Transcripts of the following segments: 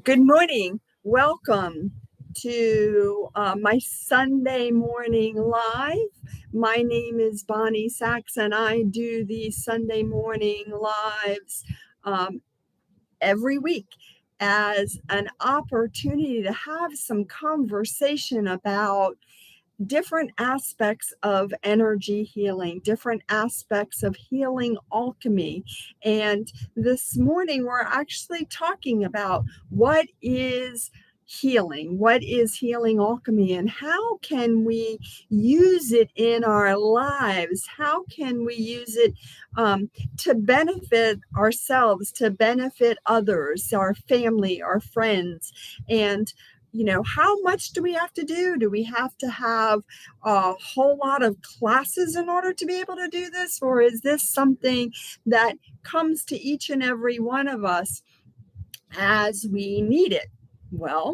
Good morning. Welcome to my Sunday morning live. My name is Bonnie Sachs, and I do these Sunday morning lives um, every week as an opportunity to have some conversation about different aspects of energy healing, different aspects of healing alchemy. And this morning, we're actually talking about what is healing alchemy, and how can we use it in our lives? How can we use it to benefit ourselves, to benefit others, our family, our friends? And how much do we have to do? Do we have to have a whole lot of classes in order to be able to do this? Or is this something that comes to each and every one of us as we need it? Well,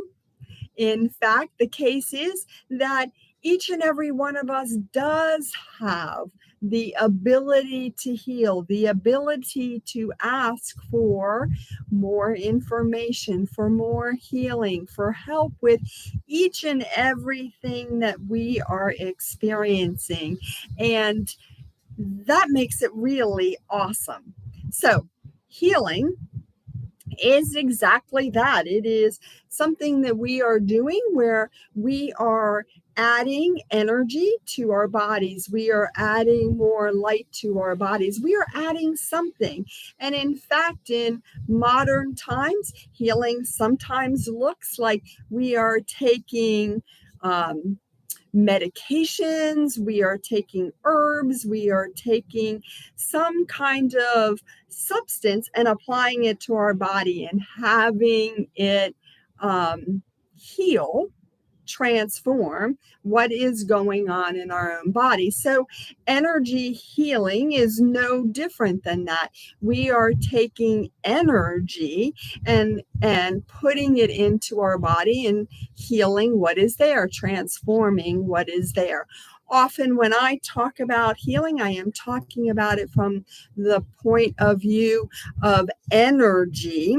in fact, the case is that each and every one of us does have the ability to heal, the ability to ask for more information, for more healing, for help with each and everything that we are experiencing. And that makes it really awesome. So, healing is exactly that. It is something that we are doing where we are adding energy to our bodies. We are adding more light to our bodies. We are adding something. And in fact, in modern times, healing sometimes looks like we are taking medications, we are taking herbs, we are taking some kind of substance and applying it to our body and having it heal, transform what is going on in our own body. So energy healing is no different than that. We are taking energy and putting it into our body and healing what is there, transforming what is there. Often when I talk about healing, I am talking about it from the point of view of energy.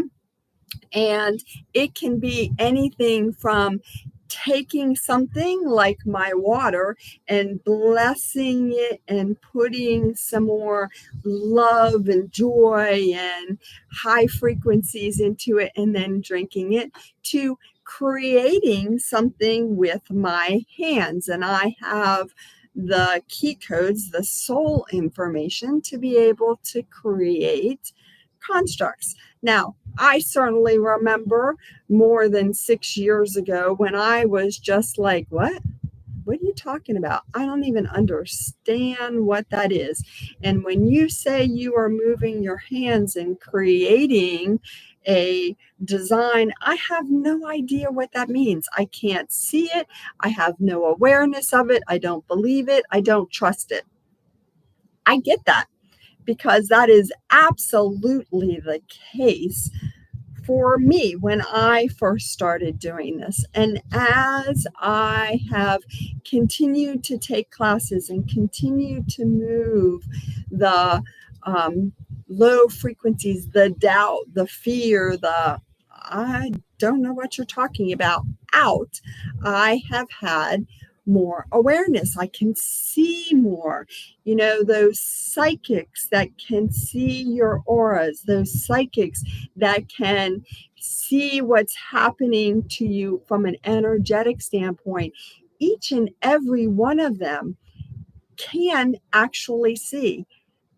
And it can be anything from taking something like my water and blessing it and putting some more love and joy and high frequencies into it and then drinking it, to creating something with my hands. And I have the key codes, the soul information to be able to create constructs. Now, I certainly remember more than 6 years ago when I was just like, what? What are you talking about? I don't even understand what that is. And when you say you are moving your hands and creating a design, I have no idea what that means. I can't see it. I have no awareness of it. I don't believe it. I don't trust it. I get that, because that is absolutely the case for me when I first started doing this. And as I have continued to take classes and continue to move the low frequencies, the doubt, the fear, the I don't know what you're talking about out, I have had more awareness. I can see more. Those psychics that can see your auras, those psychics that can see what's happening to you from an energetic standpoint. Each and every one of them can actually see,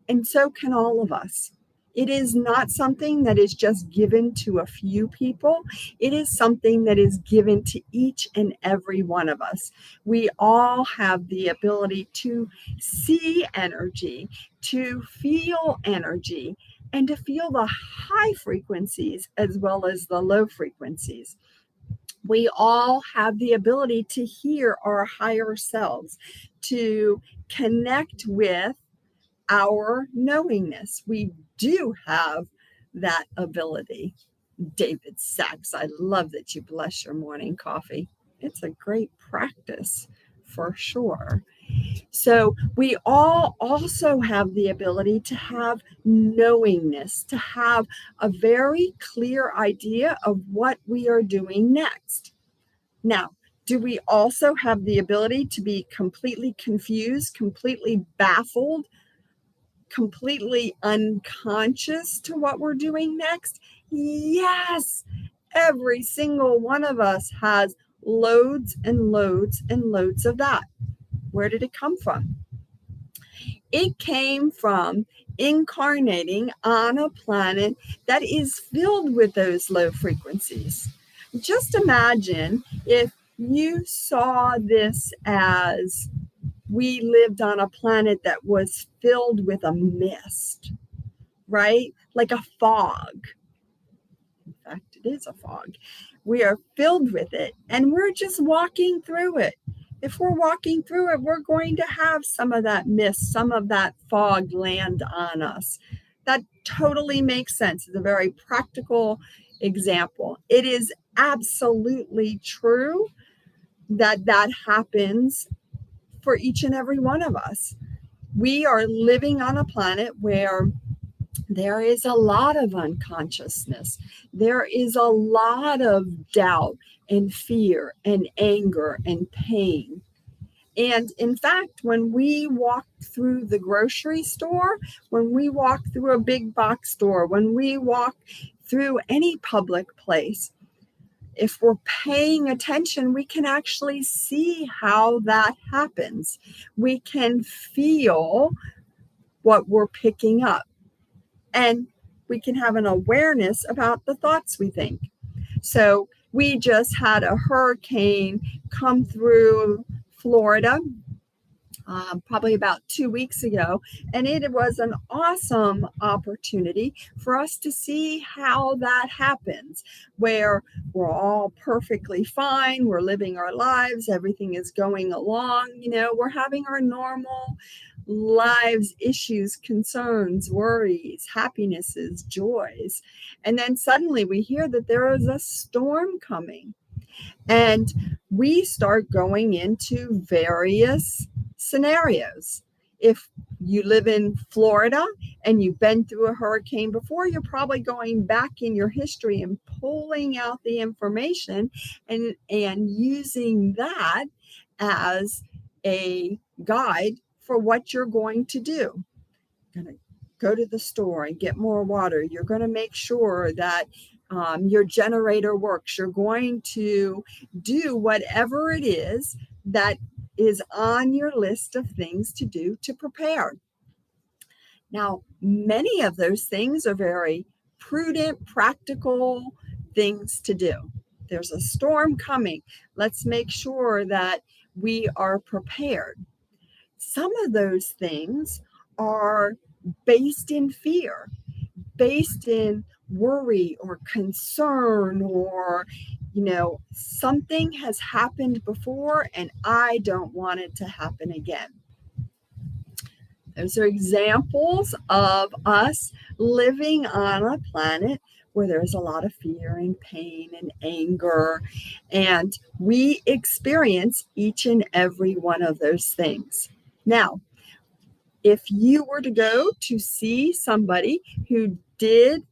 and so can all of us. It is not something that is just given to a few people. It is something that is given to each and every one of us. We all have the ability to see energy, to feel energy, and to feel the high frequencies as well as the low frequencies. We all have the ability to hear our higher selves, to connect with our knowingness. We do have that ability. David Sachs, I love that you bless your morning coffee. It's a great practice for sure. So we all also have the ability to have knowingness, to have a very clear idea of what we are doing next. Now, do we also have the ability to be completely confused, completely baffled, completely unconscious to what we're doing next? Yes, every single one of us has loads and loads and loads of that. Where did it come from? It came from incarnating on a planet that is filled with those low frequencies. Just imagine if you saw this as we lived on a planet that was filled with a mist, right? Like a fog. In fact, it is a fog. We are filled with it and we're just walking through it. If we're walking through it, we're going to have some of that mist, some of that fog land on us. That totally makes sense. It's a very practical example. It is absolutely true that that happens for each and every one of us. We are living on a planet where there is a lot of unconsciousness. There is a lot of doubt and fear and anger and pain. And in fact, when we walk through the grocery store, when we walk through a big box store, when we walk through any public place, if we're paying attention, we can actually see how that happens. We can feel what we're picking up. And we can have an awareness about the thoughts we think. So we just had a hurricane come through Florida, probably about 2 weeks ago, and it was an awesome opportunity for us to see how that happens, where we're all perfectly fine, we're living our lives, everything is going along, we're having our normal lives, issues, concerns, worries, happinesses, joys. And then suddenly we hear that there is a storm coming. And we start going into various scenarios. If you live in Florida and you've been through a hurricane before, you're probably going back in your history and pulling out the information and using that as a guide for what you're going to do. You're going to go to the store and get more water. You're going to make sure that your generator works. You're going to do whatever it is that is on your list of things to do to prepare. Now, many of those things are very prudent, practical things to do. There's a storm coming. Let's make sure that we are prepared. Some of those things are based in fear, based in worry or concern, or something has happened before and I don't want it to happen again. Those are examples of us living on a planet where there's a lot of fear and pain and anger, and we experience each and every one of those things. Now, if you were to go to see somebody who did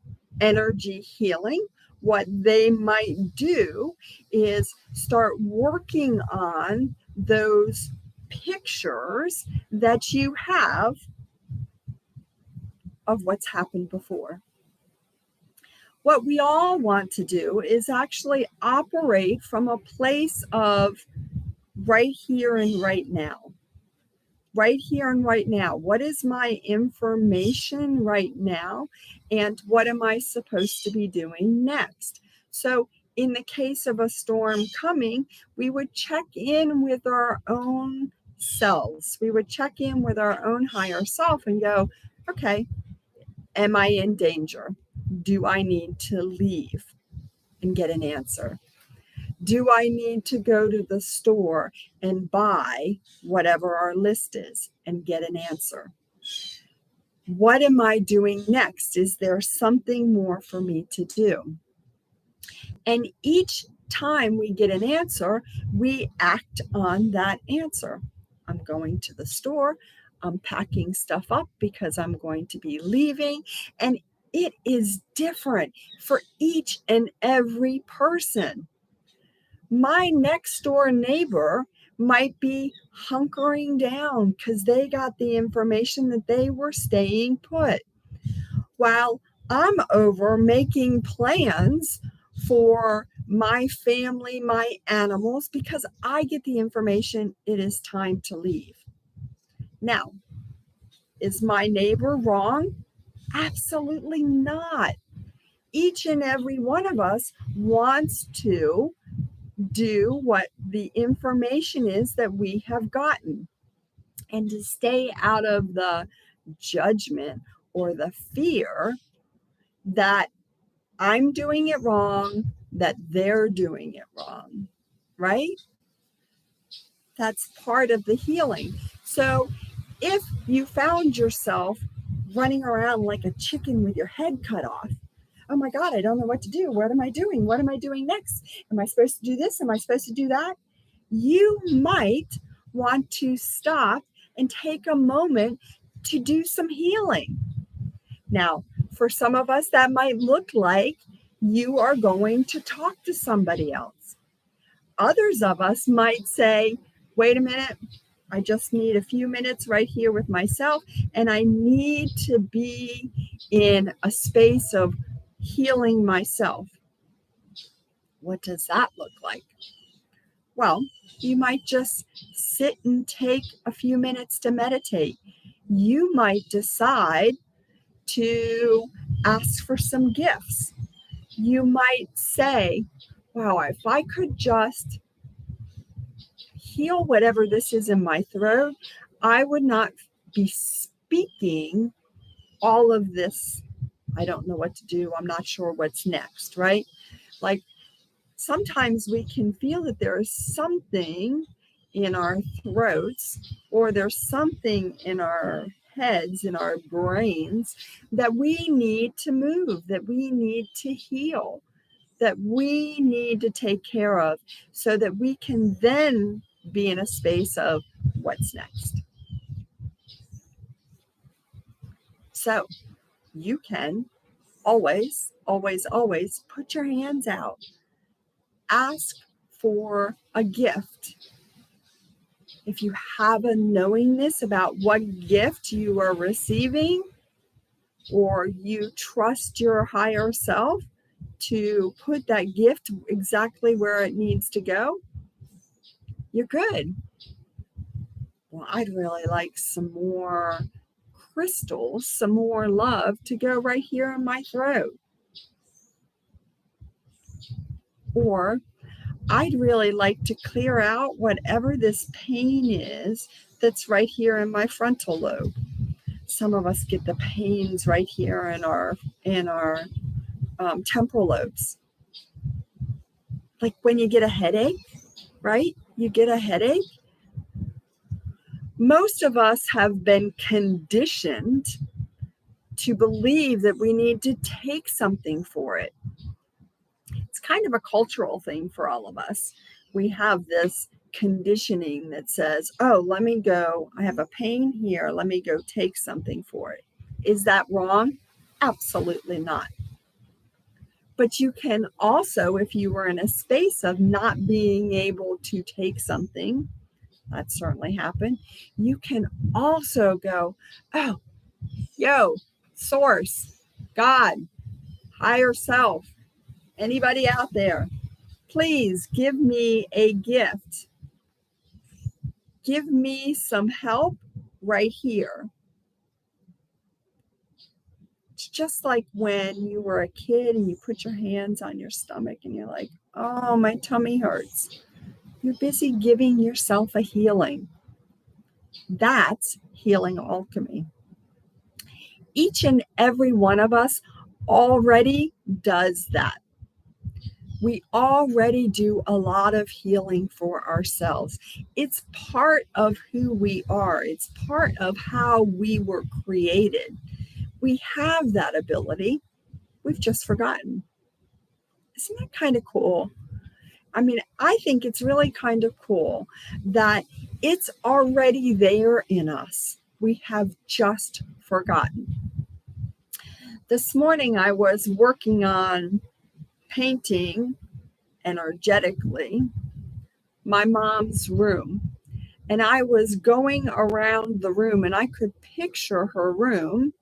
energy healing, what they might do is start working on those pictures that you have of what's happened before. What we all want to do is actually operate from a place of right here and right now. Right here and right now. What is my information right now? And what am I supposed to be doing next? So in the case of a storm coming, we would check in with our own selves. We would check in with our own higher self and go, okay, am I in danger? Do I need to leave? And get an answer. Do I need to go to the store and buy whatever our list is and get an answer? What am I doing next? Is there something more for me to do? And each time we get an answer, we act on that answer. I'm going to the store. I'm packing stuff up because I'm going to be leaving. And it is different for each and every person. My next door neighbor might be hunkering down because they got the information that they were staying put, while I'm over making plans for my family, my animals, because I get the information it is time to leave. Now, is my neighbor wrong? Absolutely not. Each and every one of us wants to do what the information is that we have gotten, and to stay out of the judgment or the fear that I'm doing it wrong, that they're doing it wrong, right? That's part of the healing. So if you found yourself running around like a chicken with your head cut off, oh my God, I don't know what to do. What am I doing? What am I doing next? Am I supposed to do this? Am I supposed to do that? You might want to stop and take a moment to do some healing. Now, for some of us, that might look like you are going to talk to somebody else. Others of us might say, wait a minute, I just need a few minutes right here with myself, and I need to be in a space of healing myself. What does that look like? Well, you might just sit and take a few minutes to meditate. You might decide to ask for some gifts. You might say, wow, if I could just heal whatever this is in my throat, I would not be speaking all of this. I don't know what to do. I'm not sure what's next, right? Like sometimes we can feel that there is something in our throats, or there's something in our heads, in our brains, that we need to move, that we need to heal, that we need to take care of, so that we can then be in a space of what's next. So you can always, always, always put your hands out. Ask for a gift. If you have a knowingness about what gift you are receiving, or you trust your higher self to put that gift exactly where it needs to go, you're good. Well, I'd really like some more crystals, some more love to go right here in my throat. Or I'd really like to clear out whatever this pain is that's right here in my frontal lobe. Some of us get the pains right here in our temporal lobes. Like when you get a headache, right? You get a headache. Most of us have been conditioned to believe that we need to take something for it. It's kind of a cultural thing for all of us. We have this conditioning that says, oh, let me go. I have a pain here. Let me go take something for it. Is that wrong? Absolutely not. But you can also, if you were in a space of not being able to take something, that certainly happened, you can also go, oh, yo, source, God, higher self, anybody out there, please give me a gift. Give me some help right here. It's just like when you were a kid and you put your hands on your stomach and you're like, oh, my tummy hurts. You're busy giving yourself a healing. That's healing alchemy. Each and every one of us already does that. We already do a lot of healing for ourselves. It's part of who we are. It's part of how we were created. We have that ability. We've just forgotten. Isn't that kind of cool? I mean, I think it's really kind of cool that It's already there in us. We have just forgotten. This morning I was working on painting energetically my mom's room. And I was going around the room and I could picture her room,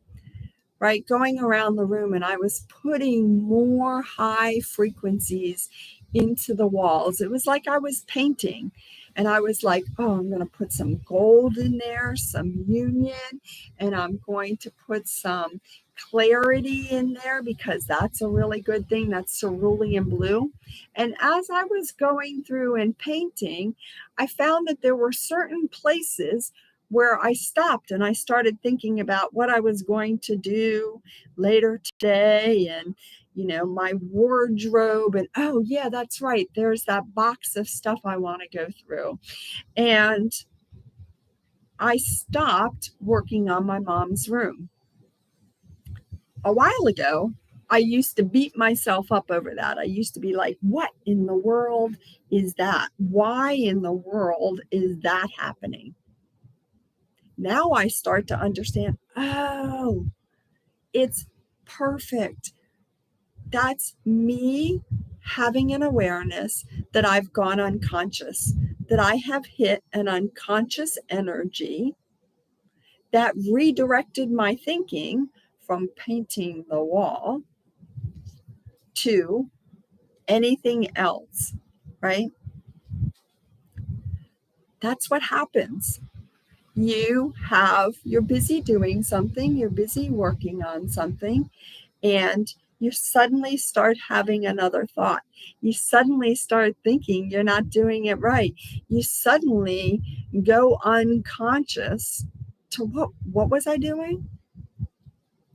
right? Going around the room, and I was putting more high frequencies into the walls. It was like I was painting. And I was like, oh, I'm going to put some gold in there, some union, and I'm going to put some clarity in there because that's a really good thing. That's cerulean blue. And as I was going through and painting, I found that there were certain places where I stopped and I started thinking about what I was going to do later today and, my wardrobe. And oh, yeah, that's right. There's that box of stuff I want to go through. And I stopped working on my mom's room. A while ago, I used to beat myself up over that. I used to be like, what in the world is that? Why in the world is that happening? Now I start to understand, oh, it's perfect. That's me having an awareness that I've gone unconscious, that I have hit an unconscious energy that redirected my thinking from painting the wall to anything else, right? That's what happens. You're busy doing something, you're busy working on something, and you suddenly start having another thought. You suddenly start thinking you're not doing it right. You suddenly go unconscious to what was I doing?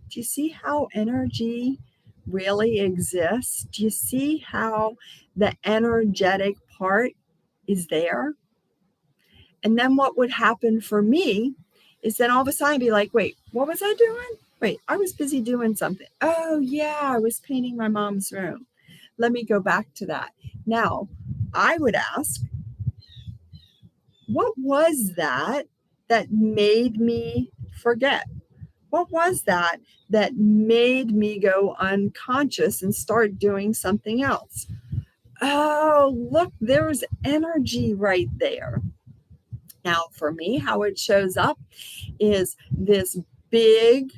Do you see how energy really exists? Do you see how the energetic part is there? And then what would happen for me is then all of a sudden I'd be like, wait, what was I doing? Wait, I was busy doing something. Oh, yeah, I was painting my mom's room. Let me go back to that. Now, I would ask, what was that made me forget? What was that made me go unconscious and start doing something else? Oh, look, there's energy right there. Now, for me, how it shows up is this big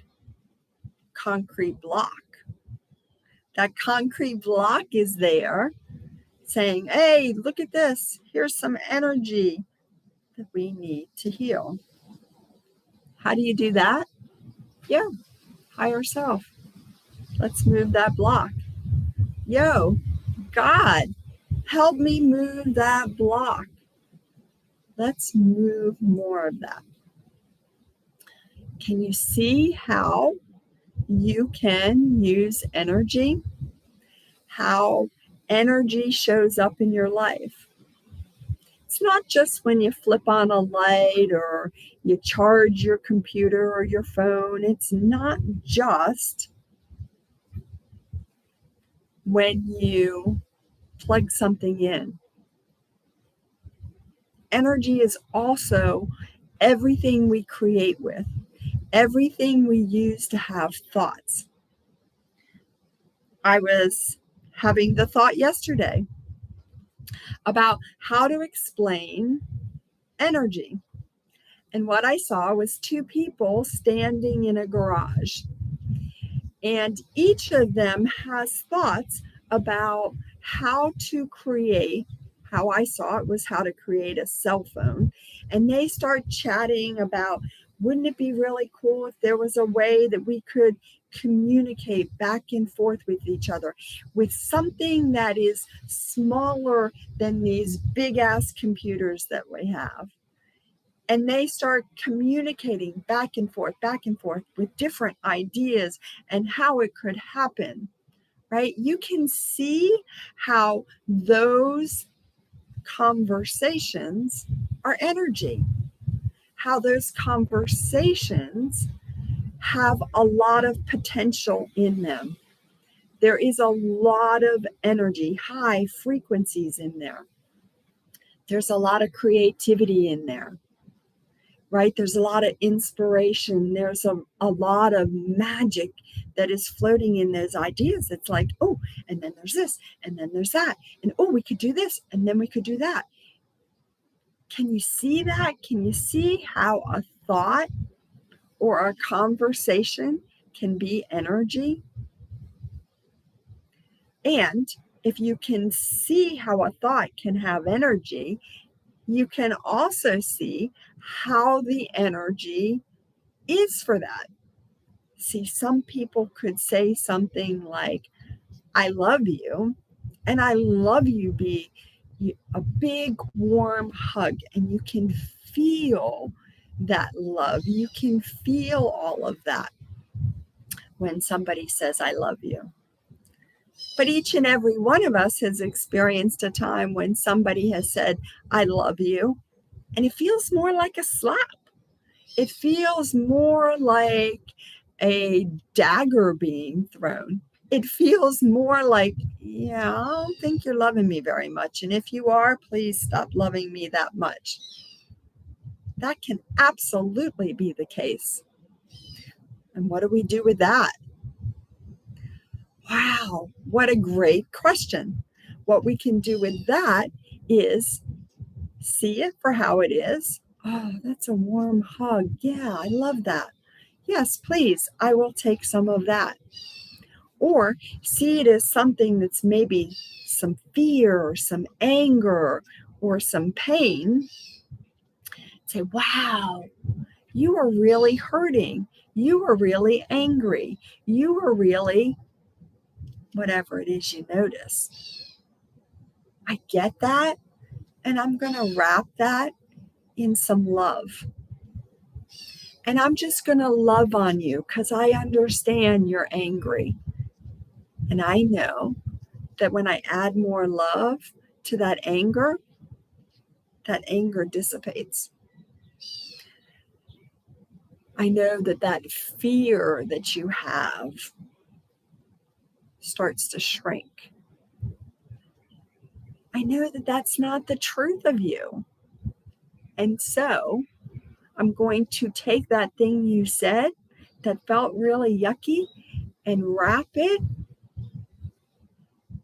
concrete block. That concrete block is there saying, hey, look at this. Here's some energy that we need to heal. How do you do that? Yeah, higher self. Let's move that block. Yo, God, help me move that block. Let's move more of that. Can you see how you can use energy? How energy shows up in your life? It's not just when you flip on a light or you charge your computer or your phone. It's not just when you plug something in. Energy is also everything we create with, everything we use to have thoughts. I was having the thought yesterday about how to explain energy. And what I saw was two people standing in a garage. And each of them has thoughts about how to create, how I saw it was how to create a cell phone. And they start chatting about, wouldn't it be really cool if there was a way that we could communicate back and forth with each other with something that is smaller than these big ass computers that we have? And they start communicating back and forth with different ideas and how it could happen, right? You can see how those conversations are energy, how those conversations have a lot of potential in them. There is a lot of energy, high frequencies in there. There's a lot of creativity in there, right? There's a lot of inspiration. There's a lot of magic that is floating in those ideas. It's like, oh, and then there's this, and then there's that. And oh, we could do this, and then we could do that. Can you see that? Can you see how a thought or a conversation can be energy? And if you can see how a thought can have energy, you can also see how the energy is for that. See, some people could say something like, I love you, and I love you be a big warm hug, and you can feel that love. You can feel all of that when somebody says, I love you. But each and every one of us has experienced a time when somebody has said, I love you, and it feels more like a slap. It feels more like a dagger being thrown. It feels more like, yeah, I don't think you're loving me very much. And if you are, please stop loving me that much. That can absolutely be the case. And what do we do with that? Wow, what a great question. What we can do with that is see it for how it is. Oh, that's a warm hug. Yeah, I love that. Yes, please, I will take some of that. Or see it as something that's maybe some fear or some anger or some pain. Say, wow, you are really hurting. You are really angry. You are really whatever it is you notice. I get that, and I'm going to wrap that in some love. And I'm just going to love on you because I understand you're angry. And I know that when I add more love to that anger dissipates. I know that fear that you have starts to shrink. I know that that's not the truth of you. And so I'm going to take that thing you said that felt really yucky and wrap it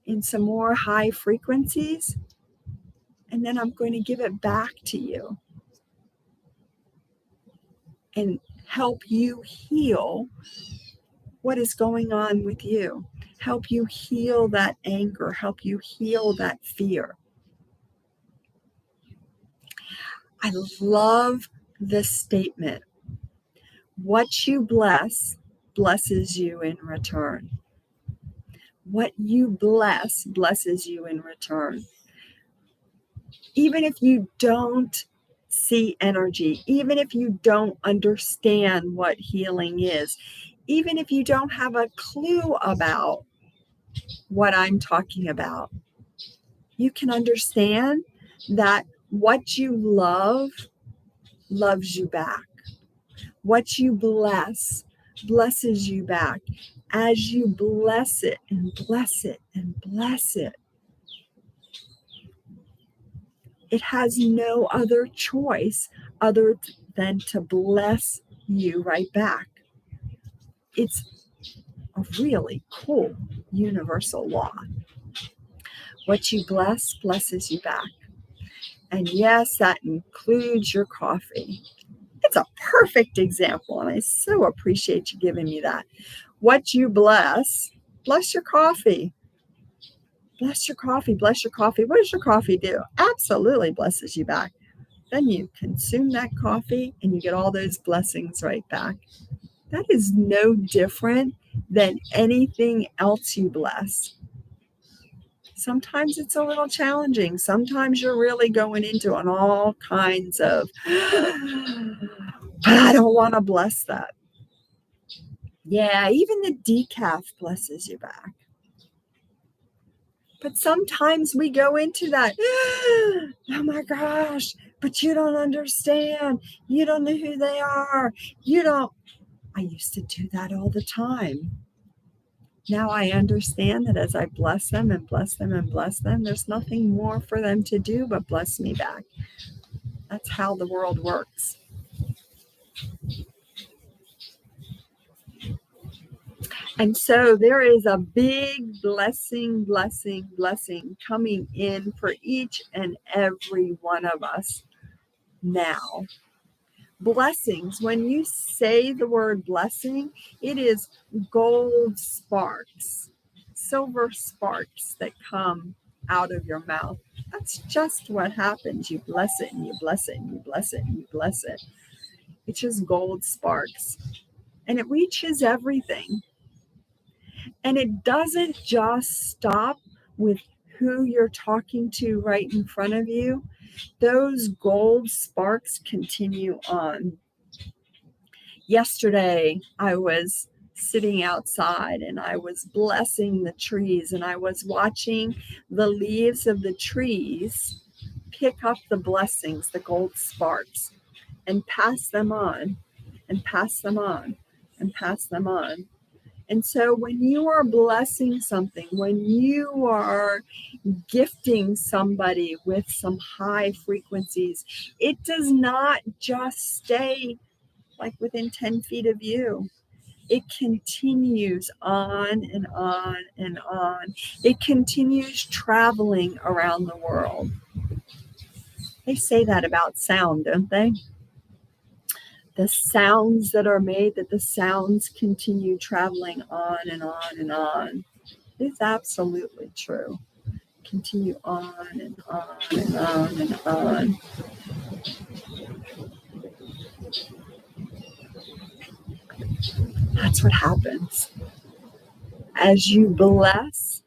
in some more high frequencies. And then I'm going to give it back to you and help you heal what is going on with you. Help you heal that anger. Help you heal that fear. I love this statement. What you bless, blesses you in return. What you bless, blesses you in return. Even if you don't see energy, even if you don't understand what healing is, even if you don't have a clue about what I'm talking about, you can understand that what you love loves you back. What you bless blesses you back. As you bless it and bless it and bless it, it has no other choice other than to bless you right back. It's a really cool universal law. What you bless blesses you back. And yes, that includes your coffee. It's a perfect example, and I so appreciate you giving me that. What you bless your coffee. Bless your coffee, bless your coffee. What does your coffee do? Absolutely blesses you back. Then you consume that coffee and you get all those blessings right back. That is no different than anything else you bless. Sometimes it's a little challenging. Sometimes you're really going into on all kinds of, but I don't want to bless that. Yeah, even the decaf blesses you back. But sometimes we go into that, oh my gosh, but you don't understand. You don't know who they are. I used to do that all the time. Now I understand that as I bless them and bless them and bless them, there's nothing more for them to do but bless me back. That's how the world works. And so there is a big blessing coming in for each and every one of us now. Blessings, when you say the word blessing, it is gold sparks, silver sparks that come out of your mouth. That's just what happens. You bless it and you bless it and you bless it and you bless it. It's just gold sparks. And it reaches everything. And it doesn't just stop with who you're talking to right in front of you. Those gold sparks continue on. Yesterday, I was sitting outside and I was blessing the trees, and I was watching the leaves of the trees pick up the blessings, the gold sparks, and pass them on and pass them on and pass them on. And so when you are blessing something, when you are gifting somebody with some high frequencies, it does not just stay like within 10 feet of you. It continues on and on and on. It continues traveling around the world. They say that about sound, don't they? The sounds that are made, that the sounds continue traveling on and on and on. It's absolutely true. Continue on and on and on and on. That's what happens. As you bless,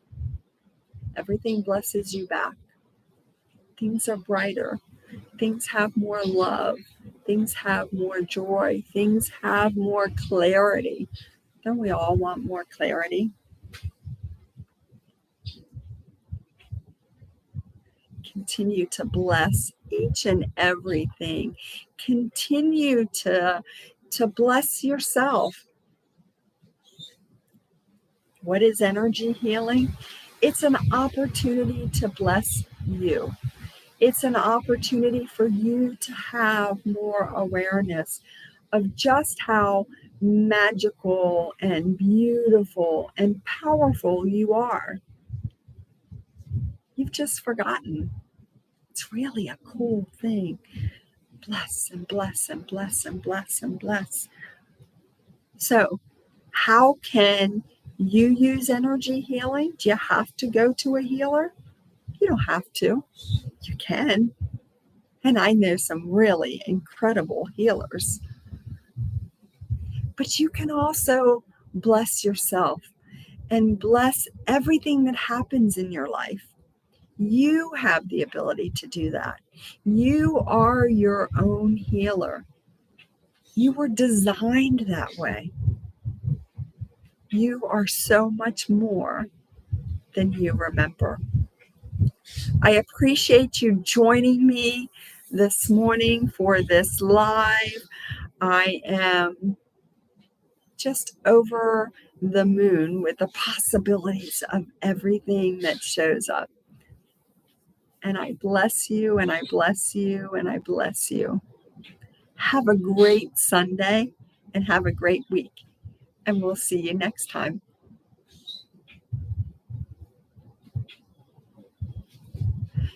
everything blesses you back. Things are brighter. Things have more love. Things have more joy. Things have more clarity. Don't we all want more clarity? Continue to bless each and everything. Continue to bless yourself. What is energy healing? It's an opportunity to bless you. It's an opportunity for you to have more awareness of just how magical and beautiful and powerful you are. You've just forgotten. It's really a cool thing. Bless and bless and bless and bless and bless. So, how can you use energy healing? Do you have to go to a healer? You don't have to. You can. And I know some really incredible healers. But you can also bless yourself and bless everything that happens in your life. You have the ability to do that. You are your own healer. You were designed that way. You are so much more than you remember. I appreciate you joining me this morning for this live. I am just over the moon with the possibilities of everything that shows up. And I bless you, and I bless you, and I bless you. Have a great Sunday and have a great week. And we'll see you next time.